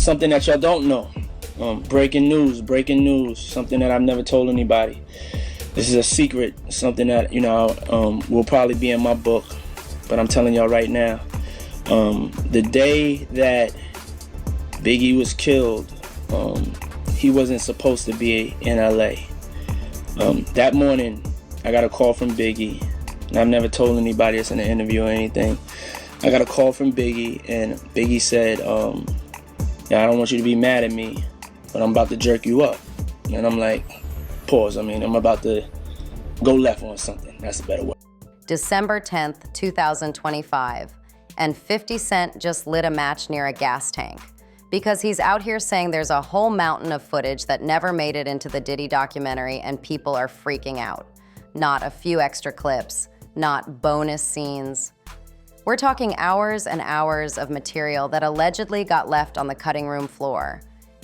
something that y'all don't know. Breaking news, something that I've never told anybody. This is a secret, something that, will probably be in my book, but I'm telling y'all right now. The day that Biggie was killed, he wasn't supposed to be in LA. That morning, I got a call from Biggie, and I've never told anybody this in an interview or anything. I got a call from Biggie, and Biggie said, I don't want you to be mad at me, but I'm about to jerk you up. And I'm like, pause, I'm about to go left on something. That's a better word. December 10th, 2025, and 50 Cent just lit a match near a gas tank. Because he's out here saying there's a whole mountain of footage that never made it into the Diddy documentary and people are freaking out. Not a few extra clips, not bonus scenes. We're talking hours and hours of material that allegedly got left on the cutting room floor.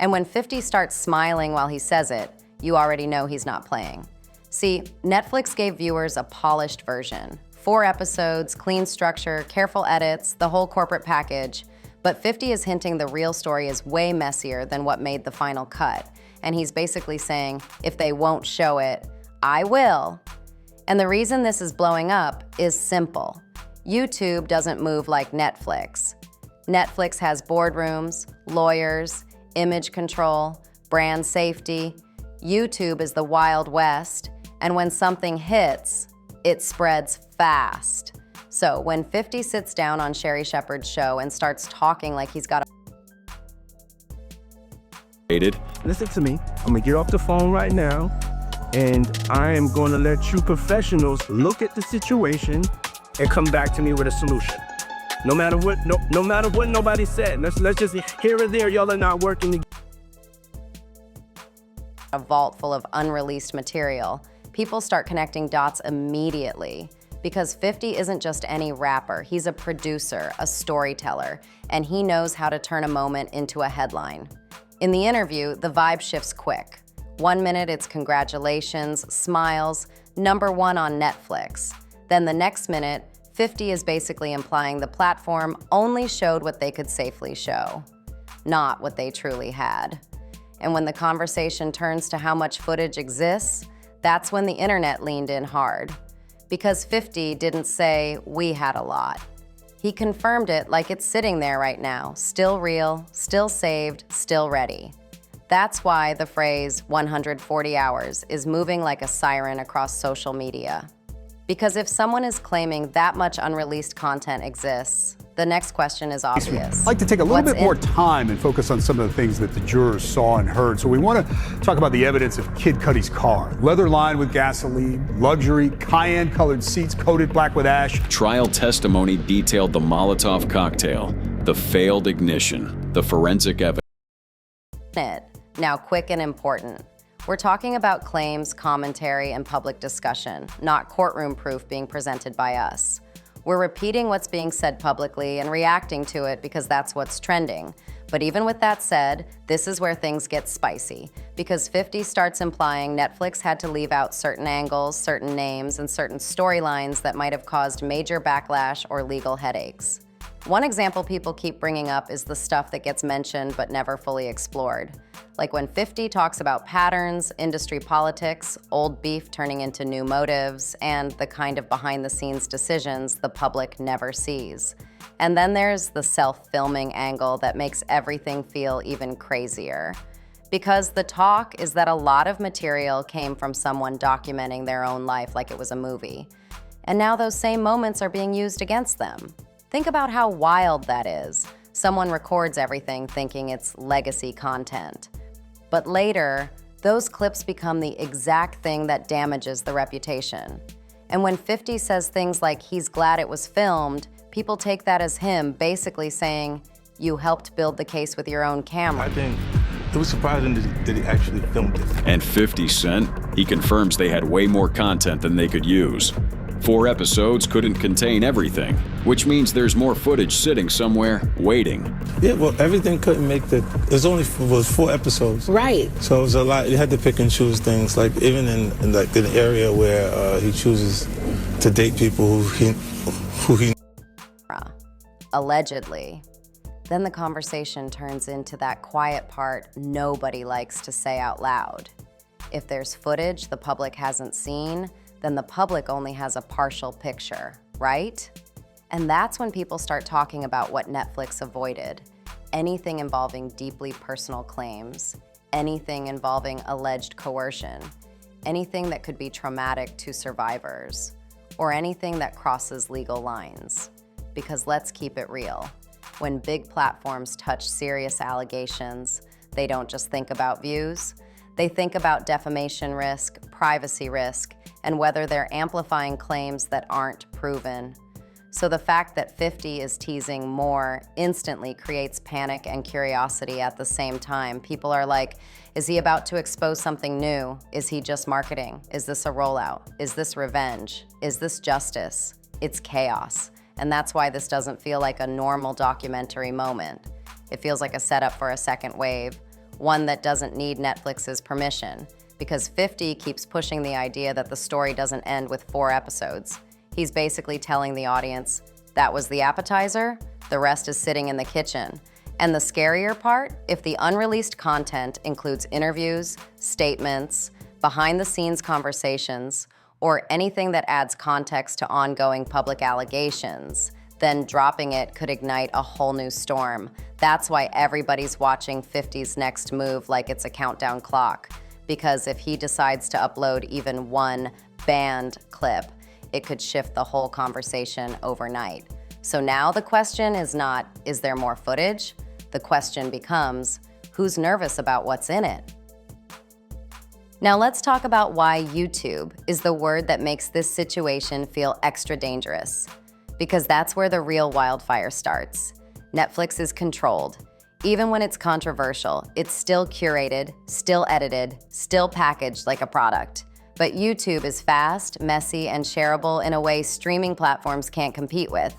And when 50 starts smiling while he says it, you already know he's not playing. See, Netflix gave viewers a polished version. 4 episodes, clean structure, careful edits, the whole corporate package. But 50 is hinting the real story is way messier than what made the final cut. And he's basically saying, if they won't show it, I will. And the reason this is blowing up is simple. YouTube doesn't move like Netflix. Netflix has boardrooms, lawyers, image control, brand safety. YouTube is the Wild West, and when something hits, it spreads fast. So when 50 sits down on Sherry Shepherd's show and starts talking like he's got a... Listen to me. I'm gonna get off the phone right now, and I am gonna let you professionals look at the situation and come back to me with a solution. No matter what, no matter what nobody said. Let's just here or there, y'all are not working together. A vault full of unreleased material. People start connecting dots immediately. Because 50 isn't just any rapper, he's a producer, a storyteller, and he knows how to turn a moment into a headline. In the interview, the vibe shifts quick. 1 minute it's congratulations, smiles, #1 on Netflix. Then the next minute, 50 is basically implying the platform only showed what they could safely show, not what they truly had. And when the conversation turns to how much footage exists, that's when the internet leaned in hard. Because 50 didn't say, we had a lot. He confirmed it like it's sitting there right now, still real, still saved, still ready. That's why the phrase 140 hours is moving like a siren across social media. Because if someone is claiming that much unreleased content exists, the next question is obvious. I'd like to take a little bit more time and focus on some of the things that the jurors saw and heard. So we want to talk about the evidence of Kid Cudi's car. Leather lined with gasoline, luxury, cayenne-colored seats coated black with ash. Trial testimony detailed the Molotov cocktail, the failed ignition, the forensic evidence. Now, quick and important. We're talking about claims, commentary, and public discussion, not courtroom proof being presented by us. We're repeating what's being said publicly and reacting to it because that's what's trending. But even with that said, this is where things get spicy, because 50 starts implying Netflix had to leave out certain angles, certain names, and certain storylines that might have caused major backlash or legal headaches. One example people keep bringing up is the stuff that gets mentioned but never fully explored. Like when 50 talks about patterns, industry politics, old beef turning into new motives, and the kind of behind-the-scenes decisions the public never sees. And then there's the self-filming angle that makes everything feel even crazier. Because the talk is that a lot of material came from someone documenting their own life like it was a movie. And now those same moments are being used against them. Think about how wild that is. Someone records everything thinking it's legacy content. But later, those clips become the exact thing that damages the reputation. And when 50 says things like he's glad it was filmed, people take that as him basically saying, you helped build the case with your own camera. I think it was surprising that he actually filmed it. And 50 Cent, he confirms they had way more content than they could use. 4 episodes couldn't contain everything, which means there's more footage sitting somewhere, waiting. Yeah, well, everything couldn't make the... It was 4 episodes. Right. So it was a lot. You had to pick and choose things, like even in like an area where he chooses to date people who he... Allegedly. then the conversation turns into that quiet part nobody likes to say out loud. If there's footage the public hasn't seen, then the public only has a partial picture, right? And that's when people start talking about what Netflix avoided. Anything involving deeply personal claims, anything involving alleged coercion, anything that could be traumatic to survivors, or anything that crosses legal lines. Because let's keep it real. When big platforms touch serious allegations, they don't just think about views, they think about defamation risk, privacy risk, and whether they're amplifying claims that aren't proven. So the fact that 50 is teasing more instantly creates panic and curiosity at the same time. People are like, is he about to expose something new? Is he just marketing? Is this a rollout? Is this revenge? Is this justice? It's chaos. And that's why this doesn't feel like a normal documentary moment. It feels like a setup for a second wave, one that doesn't need Netflix's permission, because 50 keeps pushing the idea that the story doesn't end with 4 episodes. He's basically telling the audience, that was the appetizer, the rest is sitting in the kitchen. And the scarier part, if the unreleased content includes interviews, statements, behind-the-scenes conversations, or anything that adds context to ongoing public allegations, then dropping it could ignite a whole new storm. That's why everybody's watching 50's next move like it's a countdown clock. Because if he decides to upload even one banned clip, it could shift the whole conversation overnight. So now the question is not, is there more footage? The question becomes, who's nervous about what's in it? Now let's talk about why YouTube is the word that makes this situation feel extra dangerous. Because that's where the real wildfire starts. Netflix is controlled. Even when it's controversial, it's still curated, still edited, still packaged like a product. But YouTube is fast, messy, and shareable in a way streaming platforms can't compete with.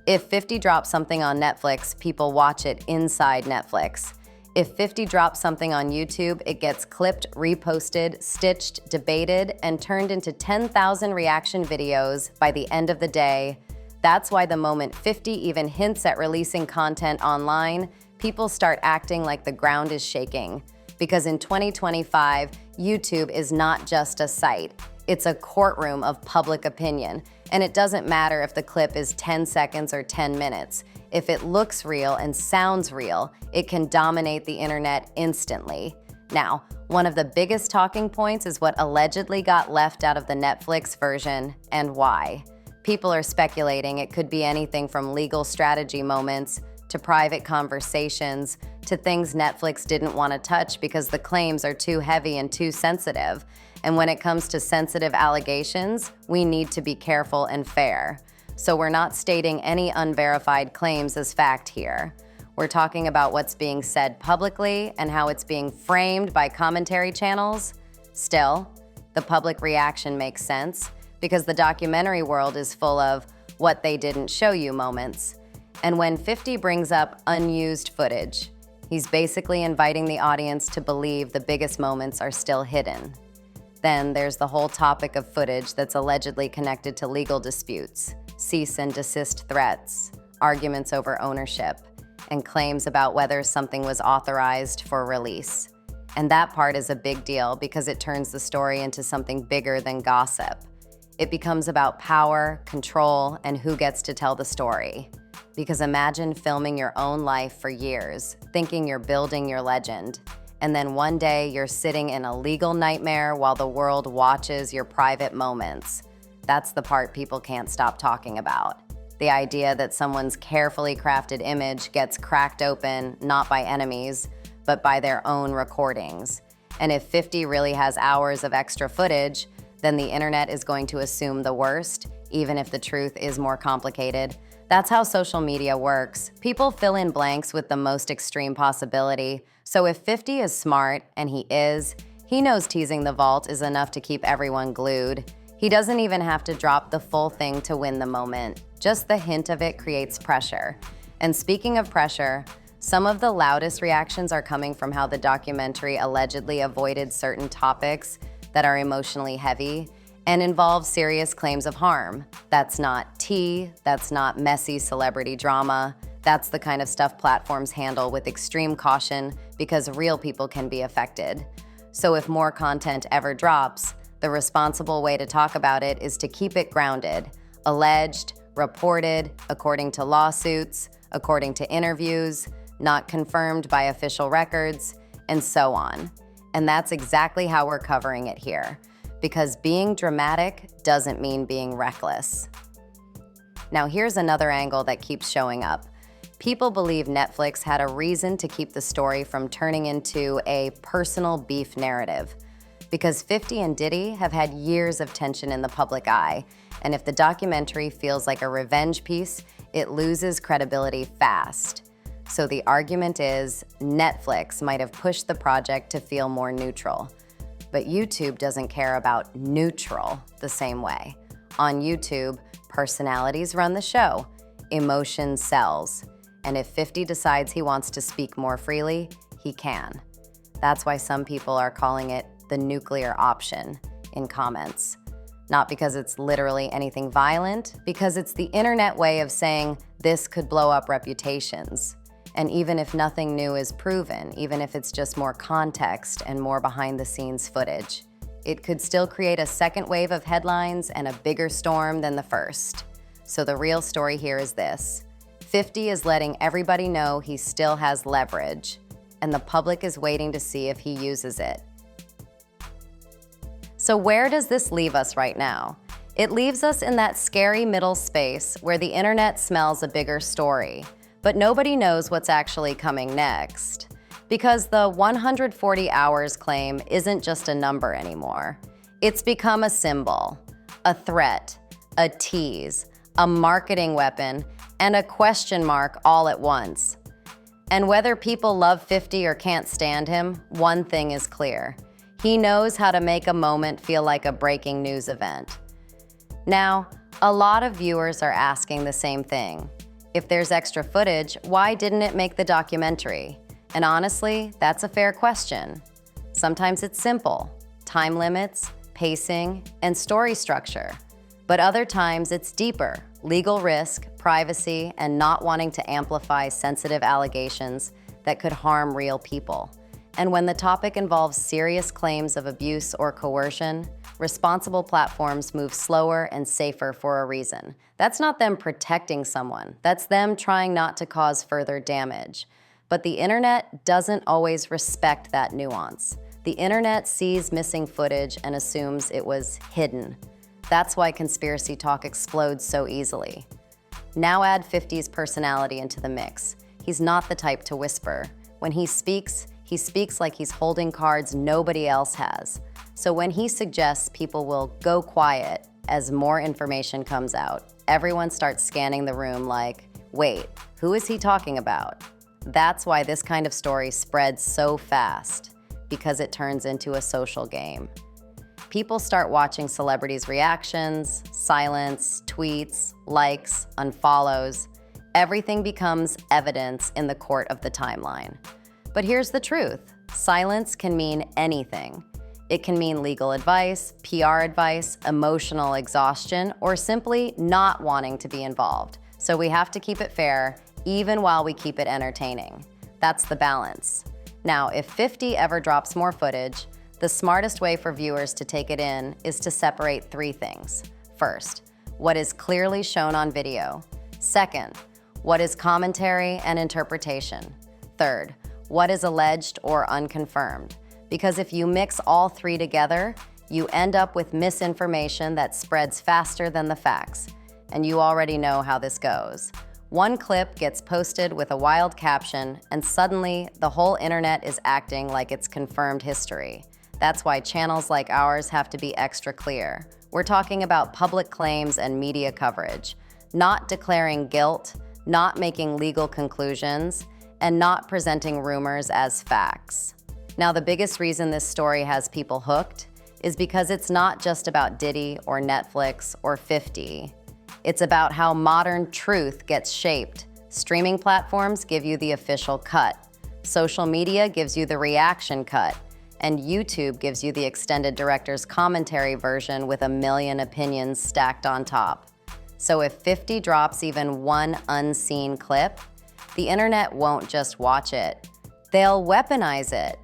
If 50 drops something on Netflix, people watch it inside Netflix. If 50 drops something on YouTube, it gets clipped, reposted, stitched, debated, and turned into 10,000 reaction videos by the end of the day. That's why the moment 50 even hints at releasing content online, people start acting like the ground is shaking. Because in 2025, YouTube is not just a site, it's a courtroom of public opinion. And it doesn't matter if the clip is 10 seconds or 10 minutes. If it looks real and sounds real, it can dominate the internet instantly. Now, one of the biggest talking points is what allegedly got left out of the Netflix version and why. People are speculating it could be anything from legal strategy moments to private conversations to things Netflix didn't want to touch because the claims are too heavy and too sensitive. And when it comes to sensitive allegations, we need to be careful and fair. So we're not stating any unverified claims as fact here. We're talking about what's being said publicly and how it's being framed by commentary channels. Still, the public reaction makes sense because the documentary world is full of what they didn't show you moments. And when 50 brings up unused footage, he's basically inviting the audience to believe the biggest moments are still hidden. Then there's the whole topic of footage that's allegedly connected to legal disputes, cease and desist threats, arguments over ownership, and claims about whether something was authorized for release. And that part is a big deal because it turns the story into something bigger than gossip. It becomes about power, control, and who gets to tell the story. Because imagine filming your own life for years, thinking you're building your legend, and then one day you're sitting in a legal nightmare while the world watches your private moments. That's the part people can't stop talking about. The idea that someone's carefully crafted image gets cracked open not by enemies, but by their own recordings. And if 50 really has hours of extra footage, then the internet is going to assume the worst, even if the truth is more complicated. That's how social media works. People fill in blanks with the most extreme possibility. So if 50 is smart, and he is, he knows teasing the vault is enough to keep everyone glued. He doesn't even have to drop the full thing to win the moment. Just the hint of it creates pressure. And speaking of pressure, some of the loudest reactions are coming from how the documentary allegedly avoided certain topics that are emotionally heavy and involve serious claims of harm. That's not tea, that's not messy celebrity drama, That's the kind of stuff platforms handle with extreme caution because real people can be affected. So if more content ever drops, the responsible way to talk about it is to keep it grounded, alleged, reported, according to lawsuits, according to interviews, not confirmed by official records, and so on. And that's exactly how we're covering it here, because being dramatic doesn't mean being reckless. Now here's another angle that keeps showing up. People believe Netflix had a reason to keep the story from turning into a personal beef narrative, because 50 and Diddy have had years of tension in the public eye, and if the documentary feels like a revenge piece, it loses credibility fast. So the argument is Netflix might have pushed the project to feel more neutral. But YouTube doesn't care about neutral the same way. On YouTube, personalities run the show, emotion sells, and if 50 decides he wants to speak more freely, he can. That's why some people are calling it the nuclear option in comments. Not because it's literally anything violent, because it's the internet way of saying this could blow up reputations. And even if nothing new is proven, even if it's just more context and more behind-the-scenes footage, it could still create a second wave of headlines and a bigger storm than the first. So the real story here is this. 50 is letting everybody know he still has leverage, and the public is waiting to see if he uses it. So where does this leave us right now? It leaves us in that scary middle space where the internet smells a bigger story, but nobody knows what's actually coming next. Because the 140 hours claim isn't just a number anymore. It's become a symbol, a threat, a tease, a marketing weapon, and a question mark all at once. And whether people love 50 or can't stand him, one thing is clear. He knows how to make a moment feel like a breaking news event. Now, a lot of viewers are asking the same thing. If there's extra footage, why didn't it make the documentary? And honestly, that's a fair question. Sometimes it's simple, time limits, pacing, and story structure. But other times it's deeper, legal risk, privacy, and not wanting to amplify sensitive allegations that could harm real people. And when the topic involves serious claims of abuse or coercion, responsible platforms move slower and safer for a reason. That's not them protecting someone, that's them trying not to cause further damage. But the internet doesn't always respect that nuance. The internet sees missing footage and assumes it was hidden. That's why conspiracy talk explodes so easily. Now add 50's personality into the mix. He's not the type to whisper. When he speaks like he's holding cards nobody else has. So when he suggests people will go quiet as more information comes out, everyone starts scanning the room like, wait, who is he talking about? That's why this kind of story spreads so fast, because it turns into a social game. People start watching celebrities' reactions, silence, tweets, likes, unfollows. Everything becomes evidence in the court of the timeline. But here's the truth. Silence can mean anything. It can mean legal advice, PR advice, emotional exhaustion, or simply not wanting to be involved. So we have to keep it fair, even while we keep it entertaining. That's the balance. Now, if 50 ever drops more footage, the smartest way for viewers to take it in is to separate three things. First, what is clearly shown on video. Second, what is commentary and interpretation. Third, what is alleged or unconfirmed. Because if you mix all three together, you end up with misinformation that spreads faster than the facts. And you already know how this goes. One clip gets posted with a wild caption, and suddenly the whole internet is acting like it's confirmed history. That's why channels like ours have to be extra clear. We're talking about public claims and media coverage, not declaring guilt, not making legal conclusions, and not presenting rumors as facts. Now, the biggest reason this story has people hooked is because it's not just about Diddy or Netflix or 50. It's about how modern truth gets shaped. Streaming platforms give you the official cut. Social media gives you the reaction cut. And YouTube gives you the extended director's commentary version with a million opinions stacked on top. So if 50 drops even one unseen clip, the internet won't just watch it. They'll weaponize it.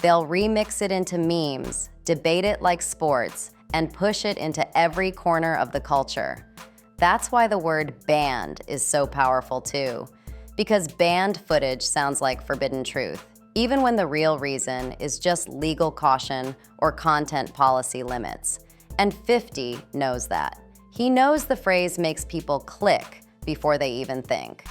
They'll remix it into memes, debate it like sports, and push it into every corner of the culture. That's why the word banned is so powerful too, because banned footage sounds like forbidden truth, even when the real reason is just legal caution or content policy limits. And 50 knows that. He knows the phrase makes people click before they even think.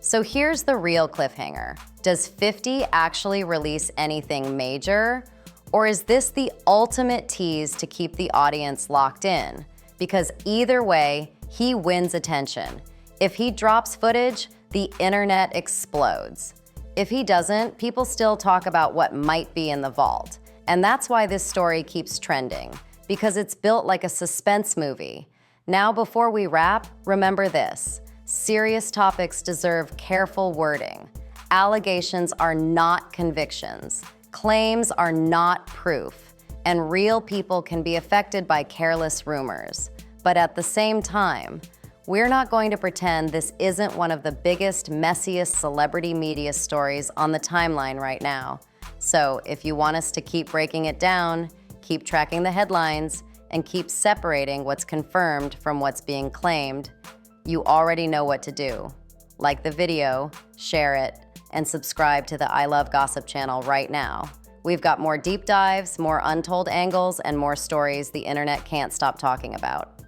So here's the real cliffhanger. Does 50 actually release anything major? Or is this the ultimate tease to keep the audience locked in? Because either way, he wins attention. If he drops footage, the internet explodes. If he doesn't, people still talk about what might be in the vault. And that's why this story keeps trending, because it's built like a suspense movie. Now, before we wrap, remember this. Serious topics deserve careful wording. Allegations are not convictions. Claims are not proof. And real people can be affected by careless rumors. But at the same time, we're not going to pretend this isn't one of the biggest, messiest celebrity media stories on the timeline right now. So if you want us to keep breaking it down, keep tracking the headlines, and keep separating what's confirmed from what's being claimed, you already know what to do. Like the video, share it, and subscribe to the I Love Gossip channel right now. We've got more deep dives, more untold angles, and more stories the internet can't stop talking about.